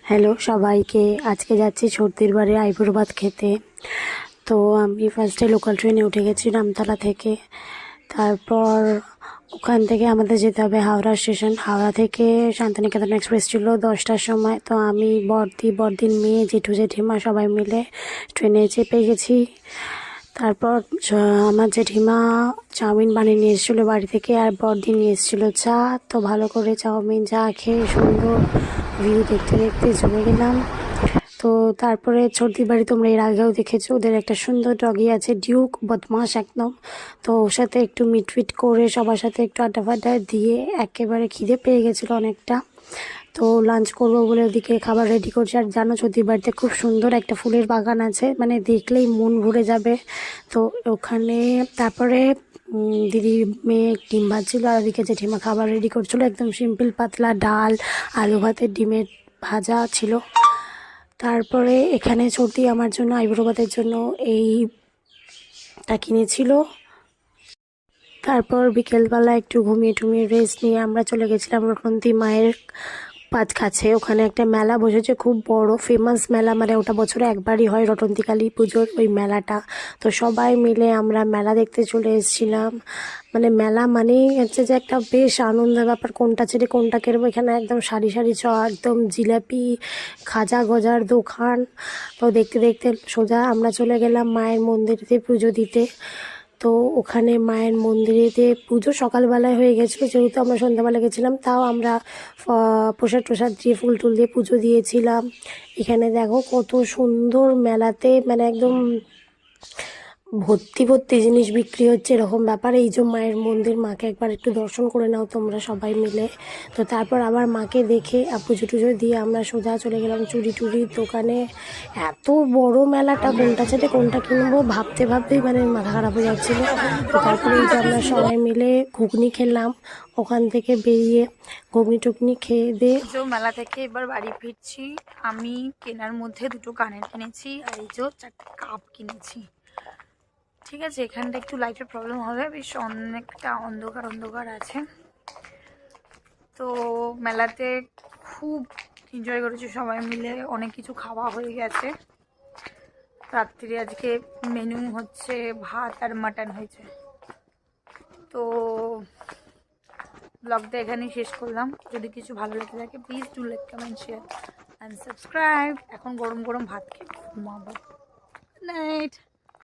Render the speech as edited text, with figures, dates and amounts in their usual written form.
Hello সবাইকে, আজকে যাচ্ছি সর্দির বাড়ি আইবুড়ো ভাত খেতে। তো আমি ফার্স্টে লোকাল ট্রেনে উঠে গেছি নামতলা থেকে। তারপর ওখান থেকে আমাদের যেতে হবে হাওড়া স্টেশন। হাওড়া থেকে শান্তিনিকেতন এক্সপ্রেস ছিল 10টার সময়। তো আমি বড়দির মেয়ে, জেঠু জেঠিমা সবাই মিলে ট্রেনে চেপে গেছি। তারপর আমার জেঠিমা চাউমিন বানিয়ে নিয়ে এসেছিলো বাড়ি থেকে, আর বড়দি নিয়ে এসেছিলো চা। তো ভালো করে চাউমিন চা খেয়ে সুন্দর ভিউ দেখতে দেখতে চলে গেলাম। তো তারপরে সর্দির বাড়ি তোমরা এর আগেও দেখেছো, ওদের একটা সুন্দর ডগি আছে, ডিউক, বদমাস একদম। তো ওর সাথে একটু মিটফিট করে সবার সাথে একটু আড্ডা ফাড্ডা দিয়ে একেবারে খিদে পেয়ে গেছিলো অনেকটা। তো লাঞ্চ করবো বলে ওদিকে খাবার রেডি করছি। আর জানো সর্দির বাড়িতে খুব সুন্দর একটা ফুলের বাগান আছে, মানে দেখলেই মন ভরে যাবে। তো ওখানে তারপরে দিদি মেয়ে ডিম ভাজছিল, আর ওদিকে জেঠিমা খাবার রেডি করছিলো। একদম সিম্পল পাতলা ডাল, আলু ভাতের ডিমের ভাজা ছিল। তারপরে এখানে সর্দি আমার জন্য আইবুড়ো ভাতের জন্য এইটা কিনেছিল। তারপর বিকেলবেলা একটু ঘুমিয়ে টুমিয়ে রেস্ট নিয়ে আমরা চলে গেছিলাম রটন্তী মায়ের কাছে। ওখানে একটা মেলা বসেছে, খুব বড় ফেমাস মেলা, মানে ওটা বছরে একবারই হয়, রটন্তী কালী পুজোর ওই মেলাটা। তো সবাই মিলে আমরা মেলা দেখতে চলে এসেছিলাম। মানে মেলা মানেই হচ্ছে যে একটা বেশ আনন্দের ব্যাপার, কোনটা ছেড়ে কোনটা কেরবো। এখানে একদম সারি সারি একদম জিলাপি, খাজা গজার দোকান। তো দেখতে দেখতে সোজা আমরা চলে গেলাম মায়ের মন্দিরেতে পুজো দিতে। তো ওখানে মায়ের মন্দিরেতে পুজো সকালবেলায় হয়ে গেছিলো, যেহেতু আমরা সন্ধ্যাবেলা গেছিলাম। তাও আমরা প্রসাদ টসাদ দিয়ে ফুল টুল দিয়ে পুজো দিয়েছিলাম। এখানে দেখো কত সুন্দর মেলাতে, মানে একদম ভর্তি ভর্তি জিনিস বিক্রি হচ্ছে, এরকম ব্যাপার। এই যে মায়ের মন্দির, মাকে একবার একটু দর্শন করে নাও তোমরা সবাই মিলে। তো তারপর আবার মাকে দেখে পুজো টুজো দিয়ে আমরা সোজা চলে গেলাম চুড়ি টুড়ির দোকানে। এত বড় মেলাটা, কোনটা ছেড়ে কোনটা কিনবো ভাবতে ভাবতেই মানে মাথা খারাপ হয়ে যাচ্ছিল। তো তারপরে এই যে আমরা সবাই মিলে ঘুগনি খেলাম ওখান থেকে বেরিয়ে, ঘুগনি টুগনি খেয়ে দিয়ে মেলা থেকে এবার বাড়ি ফিরছি। আমি কেনার মধ্যে দুটো কানের কিনেছি, আর এই যে 4টা কাপ কিনেছি। ঠিক আছে, এখানটা একটু লাইটের প্রবলেম হবে, বেশ অনেকটা অন্ধকার অন্ধকার আছে। তো মেলাতে খুব এনজয় করেছি সবাই মিলে, অনেক কিছু খাওয়া হয়ে গেছে। রাত্রিরে আজকে মেনু হচ্ছে ভাত আর মাটন হয়েছে। তো ব্লগটা এখানেই শেষ করলাম। যদি কিছু ভালো লেগে থাকে please do like, comment, share and subscribe. এখন গরম গরম ভাত খেয়ে ঘুমাবো। Good night.